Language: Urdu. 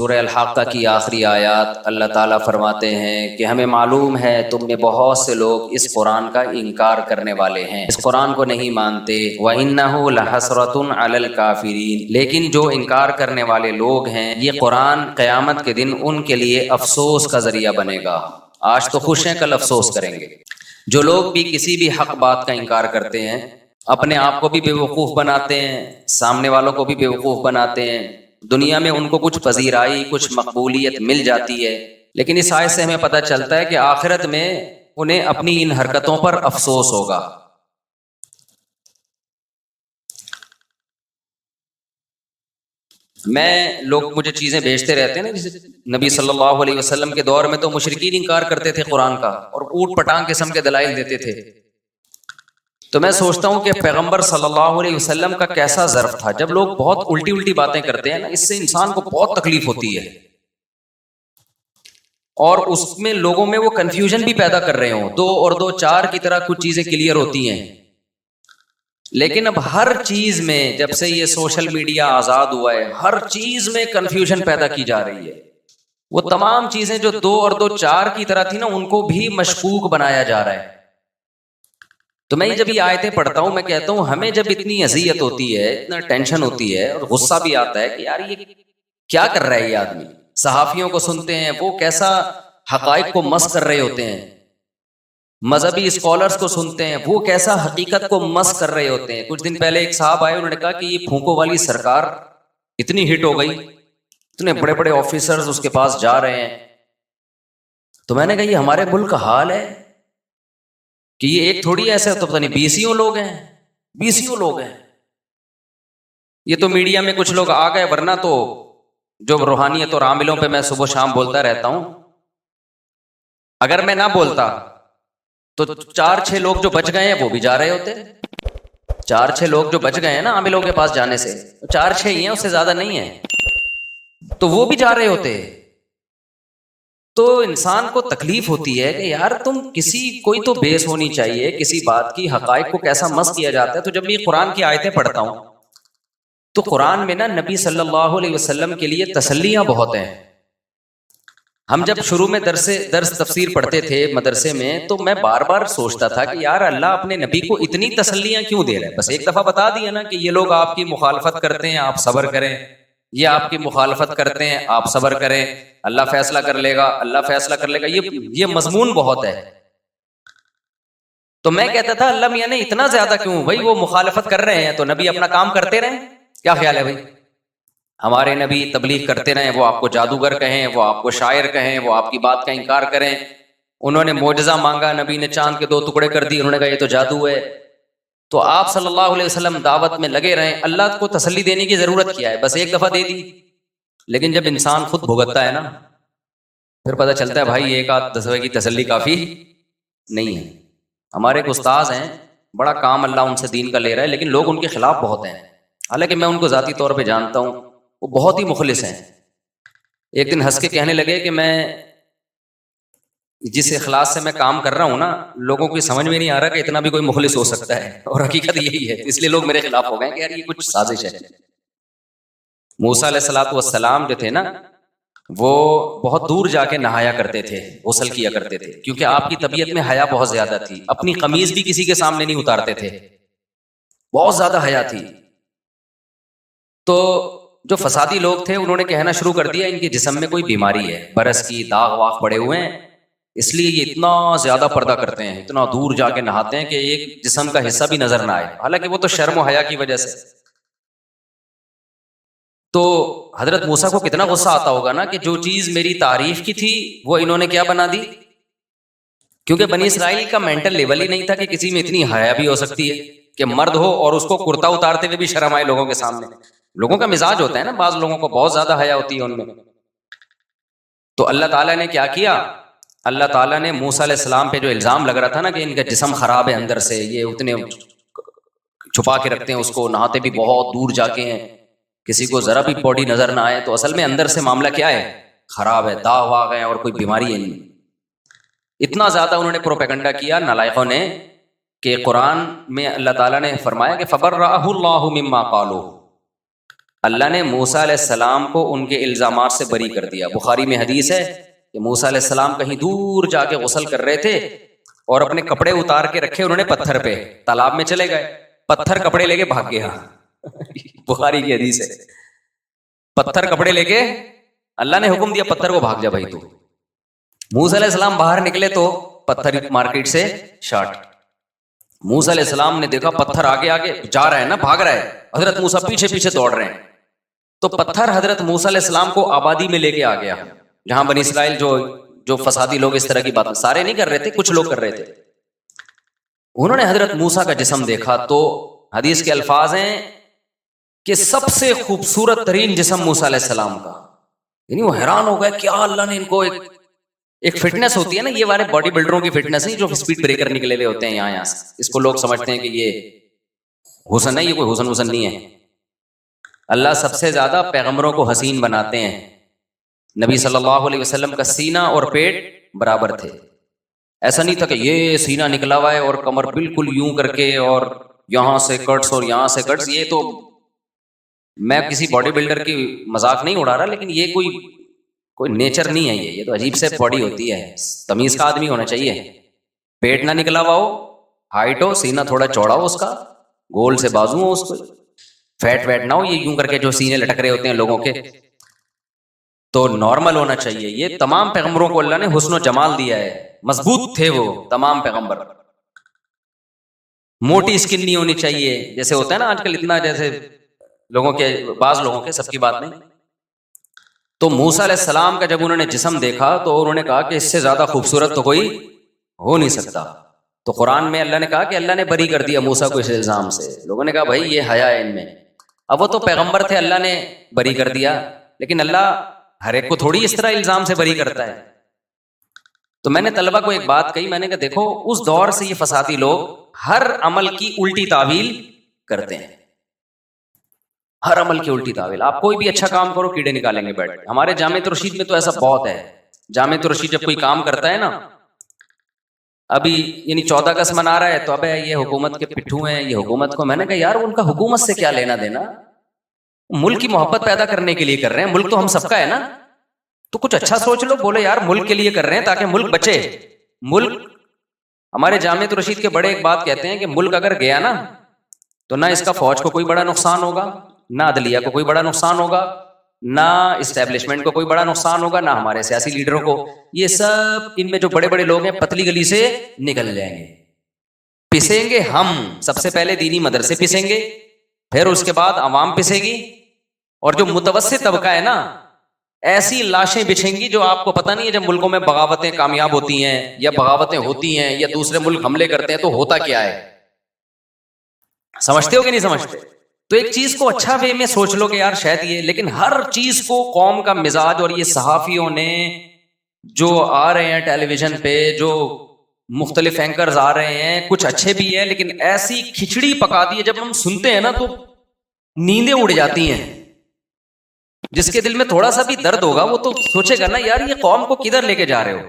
سورہ الحاقہ کی آخری آیات اللہ تعالیٰ فرماتے ہیں کہ ہمیں معلوم ہے تم میں بہت سے لوگ اس قرآن کا انکار کرنے والے ہیں، اس قرآن کو نہیں مانتے۔ وَإِنَّهُ لَحَسْرَةٌ عَلَى الْكَافِرِينَ، لیکن جو انکار کرنے والے لوگ ہیں یہ قرآن قیامت کے دن ان کے لیے افسوس کا ذریعہ بنے گا۔ آج تو خوش ہیں، کل افسوس کریں گے۔ جو لوگ بھی کسی بھی حق بات کا انکار کرتے ہیں، اپنے آپ کو بھی بے وقوف بناتے ہیں، سامنے والوں کو بھی بے وقوف بناتے ہیں، دنیا میں ان کو کچھ پذیرائی، کچھ مقبولیت مل جاتی ہے، لیکن اس آیت سے ہمیں پتہ چلتا ہے کہ آخرت میں انہیں اپنی ان حرکتوں پر افسوس ہوگا۔ لوگ مجھے چیزیں بھیجتے رہتے ہیں نا، جیسے نبی صلی اللہ علیہ وسلم کے دور میں تو مشرکین انکار کرتے تھے قرآن کا اور اوٹ پٹانگ قسم کے دلائل دیتے تھے، تو میں سوچتا ہوں کہ پیغمبر صلی اللہ علیہ وسلم کا کیسا ظرف تھا۔ جب لوگ بہت الٹی الٹی باتیں کرتے ہیں نا، اس سے انسان کو بہت تکلیف ہوتی ہے، اور اس میں لوگوں میں وہ کنفیوژن بھی پیدا کر رہے ہوں، 2 اور 2 4 کی طرح کچھ چیزیں کلیئر ہوتی ہیں، لیکن اب ہر چیز میں جب سے یہ سوشل میڈیا آزاد ہوا ہے، ہر چیز میں کنفیوژن پیدا کی جا رہی ہے۔ وہ تمام چیزیں جو 2 اور 2 4 کی طرح تھی نا، ان کو بھی مشکوک بنایا جا رہا ہے۔ تو میں جب یہ آیتیں پڑھتا ہوں، میں کہتا ہوں ہمیں جب اتنی اذیت ہوتی ہے، اتنا ٹینشن ہوتی ہے اور غصہ بھی آتا ہے کہ یار یہ کیا کر رہا ہے یہ آدمی، صحافیوں کو سنتے ہیں وہ کیسا حقائق کو مس کر رہے ہوتے ہیں، مذہبی اسکالرز کو سنتے ہیں وہ کیسا حقیقت کو مس کر رہے ہوتے ہیں۔ کچھ دن پہلے ایک صاحب آئے، انہوں نے کہا کہ یہ پھونکوں والی سرکار اتنی ہٹ ہو گئی، اتنے بڑے بڑے آفیسرز اس کے پاس جا رہے ہیں، تو میں نے کہا یہ ہمارے ملک کا حال ہے کہ یہ ایک تھوڑی ایسا تو پتہ نہیں 20 لوگ ہیں، 20 لوگ ہیں۔ یہ تو میڈیا میں کچھ لوگ آ گئے، ورنہ تو جو روحانیت اور عاملوں پہ میں صبح شام بولتا رہتا ہوں، اگر میں نہ بولتا تو 4-6 لوگ جو بچ گئے ہیں وہ بھی جا رہے ہوتے، 4-6 لوگ جو بچ گئے ہیں نا عاملوں کے پاس جانے سے، 4-6 ہی ہیں، اس سے زیادہ نہیں ہیں، تو وہ بھی جا رہے ہوتے۔ تو انسان کو تکلیف ہوتی ہے کہ یار تم کوئی تو بیس ہونی چاہیے کسی بات کی، حقائق کو کیسا مس کیا جاتا ہے۔ تو جب میں قرآن کی آیتیں پڑھتا ہوں تو قرآن میں نا نبی صلی اللہ علیہ وسلم کے لیے تسلیاں بہت ہیں۔ ہم جب شروع میں درس تفسیر پڑھتے تھے مدرسے میں، تو میں بار بار سوچتا تھا کہ یار اللہ اپنے نبی کو اتنی تسلیاں کیوں دے رہا ہے؟ بس ایک دفعہ بتا دیا نا کہ یہ لوگ آپ کی مخالفت کرتے ہیں، آپ صبر کریں، یہ آپ کی مخالفت کرتے ہیں، آپ صبر کریں، اللہ فیصلہ کر لے گا، اللہ فیصلہ کر لے گا۔ یہ مضمون بہت ہے۔ تو میں کہتا تھا اللہ میاں نے اتنا زیادہ کیوں؟ بھائی وہ مخالفت کر رہے ہیں تو نبی اپنا کام کرتے رہیں، کیا خیال ہے بھائی؟ ہمارے نبی تبلیغ کرتے رہیں، وہ آپ کو جادوگر کہیں، وہ آپ کو شاعر کہیں، وہ آپ کی بات کا انکار کریں۔ انہوں نے معجزہ مانگا، نبی نے چاند کے 2 ٹکڑے کر دیے، انہوں نے کہا یہ تو جادو ہے۔ تو آپ صلی اللہ علیہ وسلم دعوت میں لگے رہیں، اللہ کو تسلی دینے کی ضرورت کیا ہے؟ بس ایک دفعہ دے دی۔ لیکن جب انسان خود بھگتتا ہے نا، پھر پتہ چلتا ہے بھائی ایک آدھ دفعہ کی تسلی کافی نہیں ہے۔ ہمارے ایک استاذ ہیں، بڑا کام اللہ ان سے دین کا لے رہا ہے، لیکن لوگ ان کے خلاف بہت ہیں، حالانکہ میں ان کو ذاتی طور پہ جانتا ہوں، وہ بہت ہی مخلص ہیں۔ ایک دن ہنس کے کہنے لگے کہ میں جس اخلاص سے میں کام کر رہا ہوں نا، لوگوں کو سمجھ میں نہیں آ رہا کہ اتنا بھی کوئی مخلص ہو سکتا ہے، اور حقیقت یہی ہے، اس لیے لوگ میرے خلاف ہو گئے کہ یار یہ کچھ سازش ہے۔ موسیٰ علیہ الصلوۃ والسلام جو تھے نا، وہ بہت دور جا کے نہایا کرتے تھے، غسل کیا کرتے تھے، کیونکہ آپ کی طبیعت میں حیا بہت زیادہ تھی، اپنی قمیض بھی کسی کے سامنے نہیں اتارتے تھے، بہت زیادہ حیا تھی۔ تو جو فسادی لوگ تھے انہوں نے کہنا شروع کر دیا ان کے جسم میں کوئی بیماری ہے، برس کی داغ واغ پڑے ہوئے ہیں، اس لیے یہ اتنا زیادہ پردہ کرتے ہیں، اتنا دور جا کے نہاتے ہیں کہ ایک جسم کا حصہ بھی نظر نہ آئے، حالانکہ وہ تو شرم و حیا کی وجہ سے۔ تو حضرت موسیٰ کو کتنا غصہ آتا ہوگا نا کہ جو چیز میری تعریف کی تھی وہ انہوں نے کیا بنا دی، کیونکہ بنی اسرائیل کا مینٹل لیول ہی نہیں تھا کہ کسی میں اتنی حیا بھی ہو سکتی ہے کہ مرد ہو اور اس کو کرتا اتارتے ہوئے بھی شرم آئے لوگوں کے سامنے۔ لوگوں کا مزاج ہوتا ہے نا، بعض لوگوں کو بہت زیادہ حیا ہوتی ہے ان میں۔ تو اللہ تعالیٰ نے کیا کیا؟ اللہ تعالیٰ نے موسیٰ علیہ السلام پہ جو الزام لگ رہا تھا نا کہ ان کا جسم خراب ہے اندر سے، یہ اتنے چھپا کے رکھتے ہیں اس کو، نہاتے بھی بہت دور جا کے ہیں، کسی کو ذرا بھی باڈی نظر نہ آئے، تو اصل میں اندر سے معاملہ کیا ہے؟ خراب ہے، داغ واغ ہے اور کوئی بیماری ہے نہیں۔ اتنا زیادہ انہوں نے پروپیگنڈا کیا نالائقوں نے کہ قرآن میں اللہ تعالیٰ نے فرمایا کہ فَبَرَّأَهُ اللَّهُ مِمَّا قَالُوا، اللہ نے موسیٰ علیہ السلام کو ان کے الزامات سے بری کر دیا. بخاری میں حدیث ہے کہ موسیٰ علیہ السلام کہیں دور جا کے غسل کر رہے تھے اور اپنے کپڑے اتار کے رکھے انہوں نے پتھر پہ, تالاب میں چلے گئے, پتھر کپڑے لے کے بھاگ گیا. بخاری کی حدیث ہے, پتھر کپڑے لے کے اللہ نے حکم دیا پتھر کو بھاگ جا بھائی تو. موسیٰ علیہ السلام باہر نکلے تو پتھر مارکیٹ سے شارٹ. موسیٰ علیہ السلام نے دیکھا پتھر آگے آگے جا رہا ہے نا, بھاگ رہا ہے, حضرت موسیٰ پیچھے پیچھے دوڑ رہے ہیں. تو پتھر حضرت موسیٰ علیہ السلام کو آبادی میں لے کے آ گیا, جہاں بنی اسرائیل جو فسادی لوگ اس طرح کی باتیں, سارے نہیں کر رہے تھے, کچھ لوگ کر رہے تھے. انہوں نے حضرت موسیٰ کا جسم دیکھا تو حدیث کے الفاظ ہیں کہ سب سے خوبصورت ترین جسم موسیٰ علیہ السلام کا. یعنی وہ حیران ہو گئے, کیا اللہ نے ان کو ایک فٹنس ہوتی ہے نا, یہ والے باڈی بلڈروں کی فٹنس نہیں جو سپیڈ بریکر نکلے ہوئے ہوتے ہیں یہاں سے, اس کو لوگ سمجھتے ہیں کہ یہ حسن ہے, یہ کوئی حسن نہیں ہے. اللہ سب سے زیادہ پیغمبروں کو حسین بناتے ہیں. نبی صلی اللہ علیہ وسلم کا سینہ اور پیٹ برابر تھے. ایسا نہیں تھا کہ یہ سینہ نکلا ہوا ہے اور کمر بالکل یوں کر کے اور یہاں سے کٹس اور یہاں سے کٹس. یہ تو میں کسی باڈی بلڈر کی مذاق نہیں اڑا رہا, لیکن یہ کوئی نیچر نہیں ہے. یہ تو عجیب سے باڈی ہوتی ہے, تمیز کا آدمی ہونا چاہیے. پیٹ نہ نکلا ہوا ہو, ہائٹ ہو, سینہ تھوڑا چوڑا ہو, اس کا گول سے بازو ہو, اس کو فیٹ ویٹ نہ ہو, یہ یوں کر کے جو سینے لٹک رہے ہوتے ہیں لوگوں کے, تو نارمل ہونا چاہیے. یہ تمام پیغمبروں کو اللہ نے حسن و جمال دیا ہے, مضبوط تھے وہ تمام پیغمبر. موٹی اسکن نہیں ہونی چاہیے, جیسے ہوتا ہے نا آج کل اتنا, جیسے لوگوں کے, بعض لوگوں کے, سب کی بات نہیں. تو موسیٰ علیہ السلام کا جب انہوں نے جسم دیکھا تو انہوں نے کہا کہ اس سے زیادہ خوبصورت تو کوئی ہو نہیں سکتا. تو قرآن میں اللہ نے کہا کہ اللہ نے بری کر دیا موسیٰ کو اس الزام سے. لوگوں نے کہا بھائی یہ حیا ہے ان میں. اب وہ تو پیغمبر تھے, اللہ نے بری کر دیا, لیکن اللہ ہر ایک کو تھوڑی اس طرح الزام سے بری کرتا ہے. تو میں نے طلبہ کو ایک بات کہی, میں نے کہا دیکھو اس دور سے یہ فسادی لوگ ہر عمل کی الٹی تعویل کرتے ہیں, ہر عمل کی الٹی تعویل. آپ کوئی بھی اچھا کام کرو کیڑے نکالیں گے بیٹھ کے. ہمارے جامعۃ الرشید میں تو ایسا بہت ہے. جامعۃ الرشید جب کوئی کام کرتا ہے نا, ابھی یعنی 14 اگست منا رہا ہے تو ابے یہ حکومت کے پٹھو ہیں, یہ حکومت کو, میں نے کہا یار ان کا حکومت سے کیا لینا دینا, ملک کی محبت پیدا کرنے کے لیے کر رہے ہیں, ملک تو ہم سب کا ہے نا, تو کچھ اچھا سوچ لو. بولے یار ملک کے لیے کر رہے ہیں تاکہ ملک بچے. ملک, ہمارے جامعۃ الرشید کے بڑے ایک بات کہتے ہیں کہ ملک اگر گیا نا تو نہ اس کا فوج کو کوئی بڑا نقصان ہوگا, نہ عدلیہ کو کوئی بڑا نقصان ہوگا, نہ اسٹیبلشمنٹ کو کوئی بڑا نقصان ہوگا, نہ ہمارے سیاسی لیڈروں کو. یہ سب ان میں جو بڑے بڑے لوگ ہیں پتلی گلی سے نکل جائیں گے. پسیں گے ہم, سب سے پہلے دینی مدرسے پسیں گے, پھر اس کے بعد عوام پسے گی, اور جو متوسط طبقہ ہے نا ایسی لاشیں بچھیں گی جو آپ کو پتہ نہیں ہے. جب ملکوں میں بغاوتیں کامیاب ہوتی ہیں یا بغاوتیں ہوتی ہیں یا دوسرے ملک حملے کرتے ہیں تو ہوتا کیا ہے, سمجھتے ہو کہ نہیں سمجھتے؟ تو ایک چیز کو اچھا وے میں سوچ لو کہ یار شاید یہ, لیکن ہر چیز کو قوم کا مزاج, اور یہ صحافیوں نے جو آ رہے ہیں ٹیلی ویژن پہ, جو مختلف اینکرز آ رہے ہیں, کچھ اچھے بھی ہیں لیکن ایسی کھچڑی پکا دی ہے جب ہم سنتے ہیں نا تو نیندیں اڑ جاتی ہیں. جس کے دل میں تھوڑا سا بھی درد ہوگا وہ تو سوچے گا نا یار یہ قوم کو کدھر لے کے جا رہے ہو.